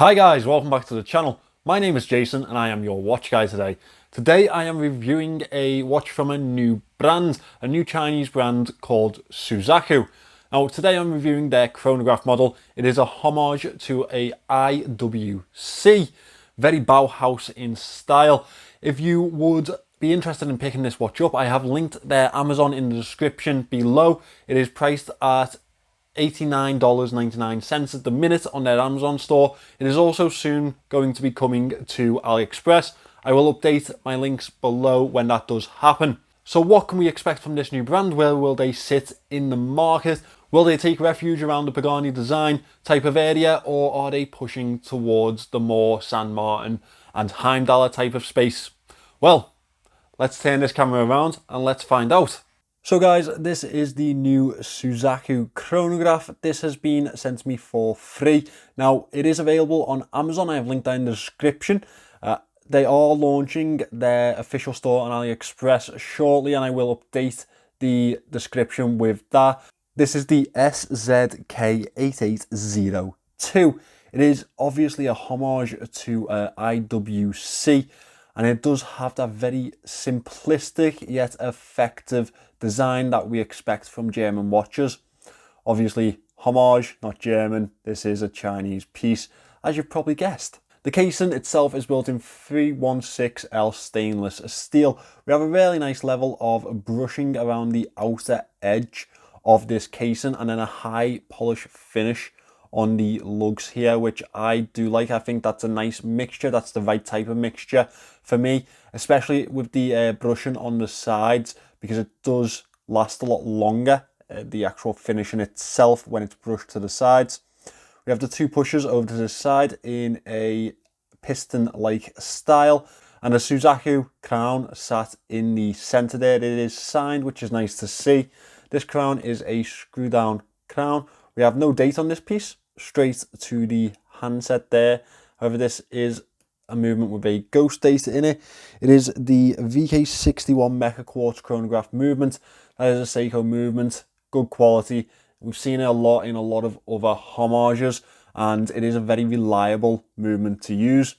Hi guys, welcome back to the channel. My name is Jason and I am your watch guy today. Today I am reviewing a watch from a new brand, a new Chinese brand called Suzaku. Now today I'm reviewing their chronograph model. It is a homage to a IWC, very Bauhaus in style. If you would be interested in picking this watch up, I have linked their Amazon in the description below. It is priced at $89.99 at the minute on their Amazon store. It is also soon going to be coming to Aliexpress. I will update my links below when that does happen. So what can we expect from this new brand? Where will they sit in the market? Will they take refuge around the Pagani design type of area, or are they pushing towards the more San Martin and Heimdallr type of space? Well, let's turn this camera around and let's find out. So guys, this is the new Suzaku Chronograph. This has been sent to me for free. Now, it is available on Amazon. I have linked that in the description. They are launching their official store on AliExpress shortly, and I will update the description with that. This is the SZK-8802. It is obviously a homage to IWC, and it does have that very simplistic yet effective design that we expect from German watches. Obviously, homage, not German. This is a Chinese piece, as you've probably guessed. The casing itself is built in 316L stainless steel. We have a really nice level of brushing around the outer edge of this casing, and then a high polish finish on the lugs here, which I do like. I think that's a nice mixture. That's the right type of mixture for me, especially with the brushing on the sides, because it does last a lot longer, the actual finishing itself, when it's brushed to the sides. We have the two pushers over to the side in a piston-like style, and a Suzaku crown sat in the center there. It is signed, which is nice to see. This crown is a screw-down crown. We have no date on this piece, straight to the handset there. However, this is a movement with a ghost date in it. It is the VK61 Mecha Quartz chronograph movement. That is a Seiko movement, good quality. We've seen it a lot in a lot of other homages, and it is a very reliable movement to use.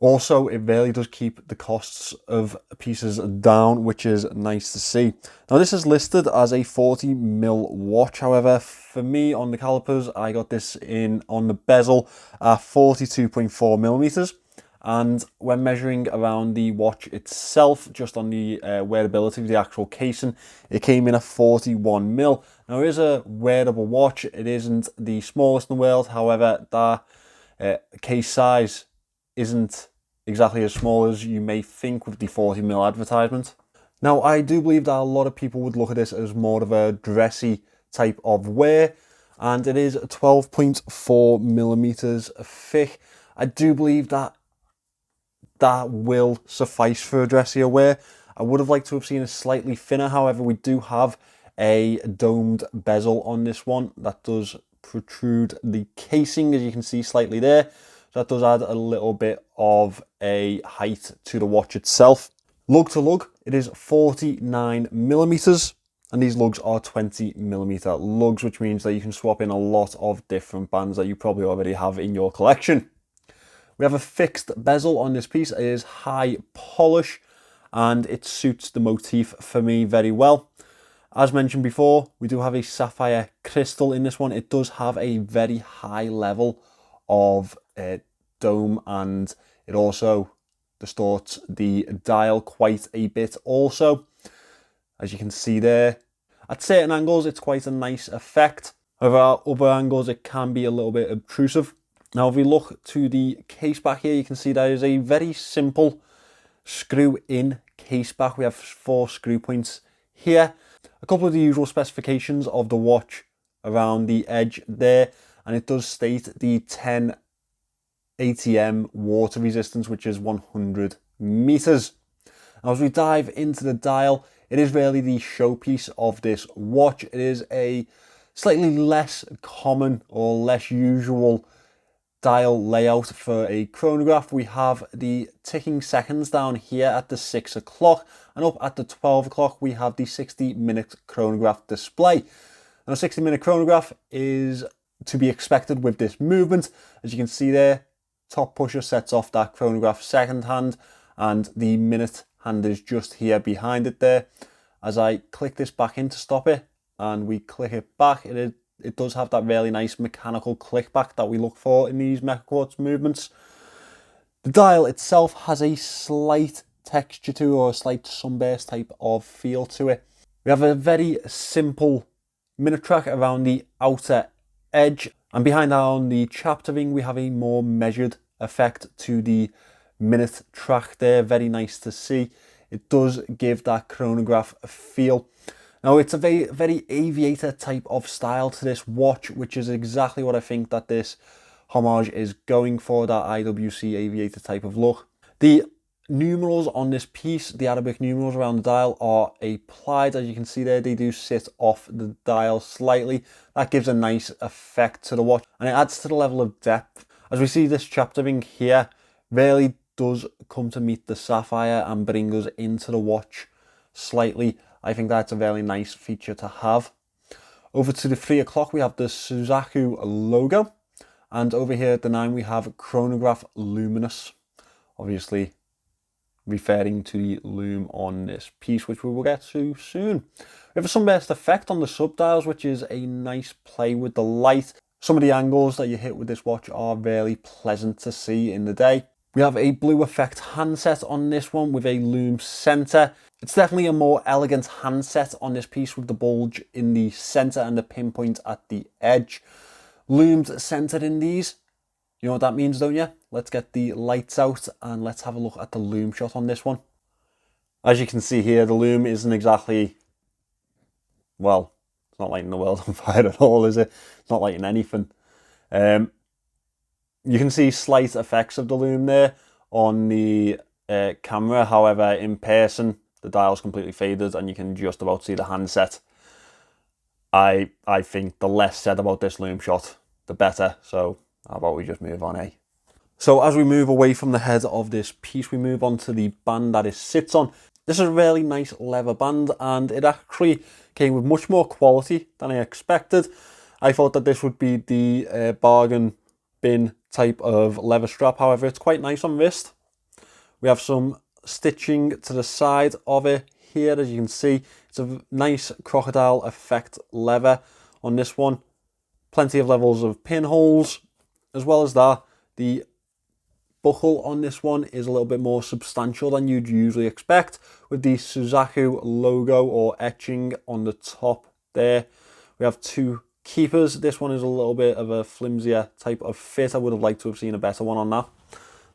Also, it really does keep the costs of pieces down, which is nice to see. Now, this is listed as a 40mm watch. However, for me on the calipers, I got this in on the bezel at 42.4mm. And when measuring around the watch itself, just on the wearability of the actual casing, it came in at 41mm. Now, it is a wearable watch. It isn't the smallest in the world. However, that case size isn't exactly as small as you may think with the 40mm advertisement. Now, I do believe that a lot of people would look at this as more of a dressy type of wear, and it is 12.4mm thick. I do believe that will suffice for a dressier wear. I would have liked to have seen a slightly thinner. However, we do have a domed bezel on this one that does protrude the casing, as you can see slightly there. So that does add a little bit of a height to the watch itself. Lug to lug, it is 49mm, and these lugs are 20mm lugs, which means that you can swap in a lot of different bands that you probably already have in your collection. We have a fixed bezel on this piece. It is high polish, and it suits the motif for me very well. As mentioned before, we do have a sapphire crystal in this one. It does have a very high level of dome, and it also distorts the dial quite a bit also, as you can see there. At certain angles, it's quite a nice effect. However, at other angles, it can be a little bit obtrusive. Now, if we look to the case back here, you can see there is a very simple screw-in case back. We have 4 screw points here. A couple of the usual specifications of the watch around the edge there, and it does state the 10 ATM water resistance, which is 100 meters. Now, as we dive into the dial, it is really the showpiece of this watch. It is a slightly less common or less usual dial layout for a chronograph. We have the ticking seconds down here at the 6 o'clock, and up at the 12 o'clock we have the 60-minute chronograph display. And a 60-minute chronograph is to be expected with this movement. As you can see there, top pusher sets off that chronograph second hand, and the minute hand is just here behind it there. As I click this back in to stop it, and we click it back, it does have that really nice mechanical click back that we look for in these mecha quartz movements. The dial itself has a slight texture to it, or a slight sunburst type of feel to it. We have a very simple minute track around the outer edge, and behind that on the chapter ring we have a more measured effect to the minute track there. Very nice to see. It does give that chronograph a feel. Now it's a very aviator type of style to this watch, which is exactly what I think that this homage is going for, that IWC aviator type of look. The numerals on this piece, the Arabic numerals around the dial, are applied. As you can see there, they do sit off the dial slightly. That gives a nice effect to the watch, and it adds to the level of depth. As we see, this chapter ring here really does come to meet the sapphire and bring us into the watch slightly. I think that's a very nice feature to have. Over to the 3 o'clock we have the Suzaku logo, and over here at the 9 we have Chronograph Luminous, obviously referring to the lume on this piece, which we will get to soon. We have a sunburst effect on the subdials, which is a nice play with the light. Some of the angles that you hit with this watch are really pleasant to see in the day. We have a blue effect handset on this one with a lume center. It's definitely a more elegant handset on this piece, with the bulge in the center and the pinpoint at the edge. Loomed centered in these. You know what that means, don't you? Let's get the lights out and let's have a look at the lume shot on this one. As you can see here, the lume isn't exactly, well, it's not lighting the world on fire at all, is it? It's not lighting anything. You can see slight effects of the lume there on the camera. However, in person, the dial's completely faded and you can just about see the handset. I think the less said about this lume shot, the better. So how about we just move on, eh? So as we move away from the head of this piece, we move on to the band that it sits on. This is a really nice leather band, and it actually came with much more quality than I expected. I thought that this would be the bargain bin type of leather strap. However, it's quite nice on wrist. We have some stitching to the side of it here. As you can see, it's a nice crocodile effect leather on this one. Plenty of levels of pinholes. As well as that, the buckle on this one is a little bit more substantial than you'd usually expect, with the Suzaku logo or etching on the top there. We have two keepers. This one is a little bit of a flimsier type of fit. I would have liked to have seen a better one on that.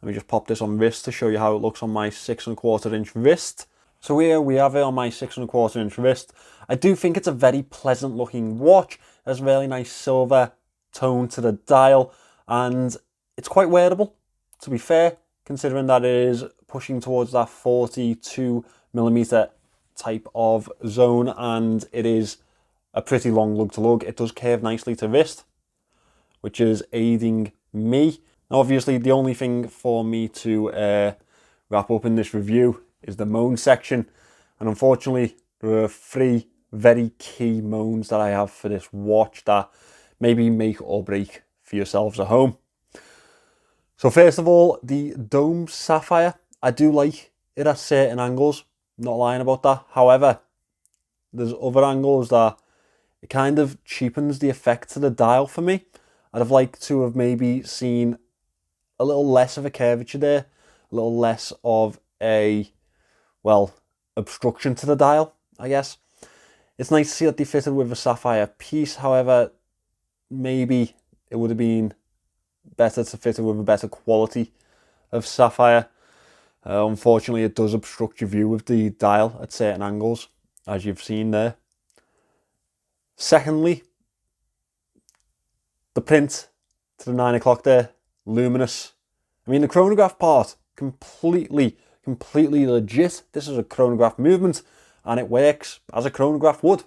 Let me just pop this on wrist to show you how it looks on my 6 1/4 inch wrist. So here we have it on my 6 1/4 inch wrist. I do think it's a very pleasant looking watch. There's a really nice silver tone to the dial, and it's quite wearable, to be fair, considering that it is pushing towards that 42mm type of zone, and it is a pretty long lug to lug. It does curve nicely to wrist, which is aiding me. Now, obviously, the only thing for me to wrap up in this review is the moan section, and unfortunately, there are 3 very key moans that I have for this watch that maybe make or break for yourselves at home. So first of all, the dome sapphire. I do like it at certain angles, not lying about that. However, there's other angles that it kind of cheapens the effect to the dial for me. I'd have liked to have maybe seen a little less of a curvature there, a little less of a, well, obstruction to the dial, I guess. It's nice to see that they fitted with a sapphire piece. However, maybe it would have been better to fit it with a better quality of sapphire. Unfortunately, it does obstruct your view with the dial at certain angles, as you've seen there. Secondly, the print to the 9 o'clock there, luminous. I mean, the chronograph part, completely legit. This is a chronograph movement, and it works as a chronograph would.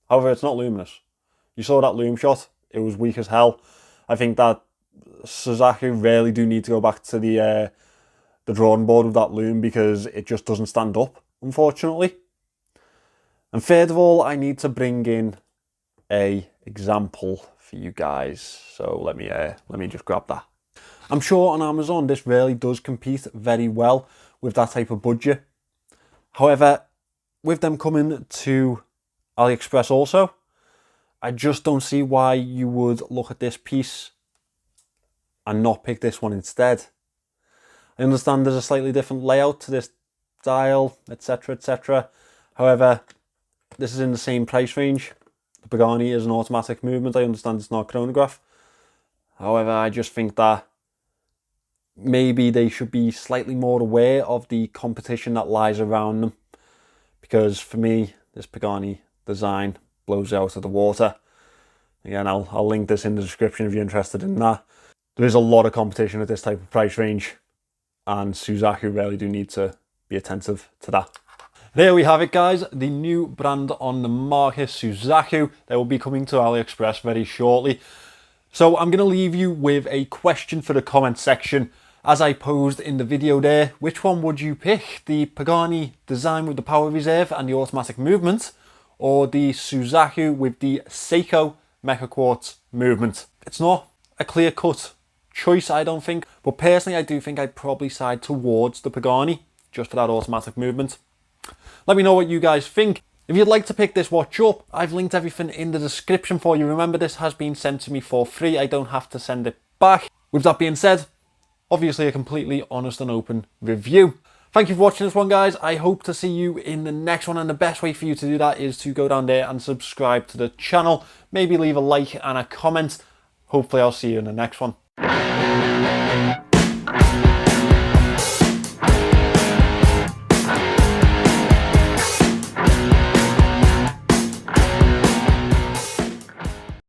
However, it's not luminous. You saw that lume shot, it was weak as hell. I think that Suzaku really do need to go back to the drawing board with that lume, because it just doesn't stand up, unfortunately. And third of all, I need to bring in a example for you guys. So let me just grab that. I'm sure on Amazon this really does compete very well with that type of budget. However, with them coming to Aliexpress also, I just don't see why you would look at this piece and not pick this one instead. I understand there's a slightly different layout to this dial, etc, etc. However, this is in the same price range. The Pagani is an automatic movement. I understand it's not a chronograph. However, I just think that maybe they should be slightly more aware of the competition that lies around them. Because for me, this Pagani design blows out of the water. Again, I'll link this in the description if you're interested in that. There is a lot of competition at this type of price range, and Suzaku really do need to be attentive to that. There we have it, guys, the new brand on the market, Suzaku. They will be coming to Aliexpress very shortly. So I'm going to leave you with a question for the comment section. As I posed in the video there, which one would you pick? The Pagani design with the power reserve and the automatic movement, or the Suzaku with the Seiko Mecha Quartz movement? It's not a clear-cut choice, I don't think, but personally I do think I'd probably side towards the Pagani just for that automatic movement. Let me know what you guys think. If you'd like to pick this watch up, I've linked everything in the description for you. Remember, this has been sent to me for free. I don't have to send it back. With that being said, obviously a completely honest and open review. Thank you for watching this one, guys. I hope to see you in the next one, and the best way for you to do that is to go down there and subscribe to the channel. Maybe leave a like and a comment. Hopefully I'll see you in the next one.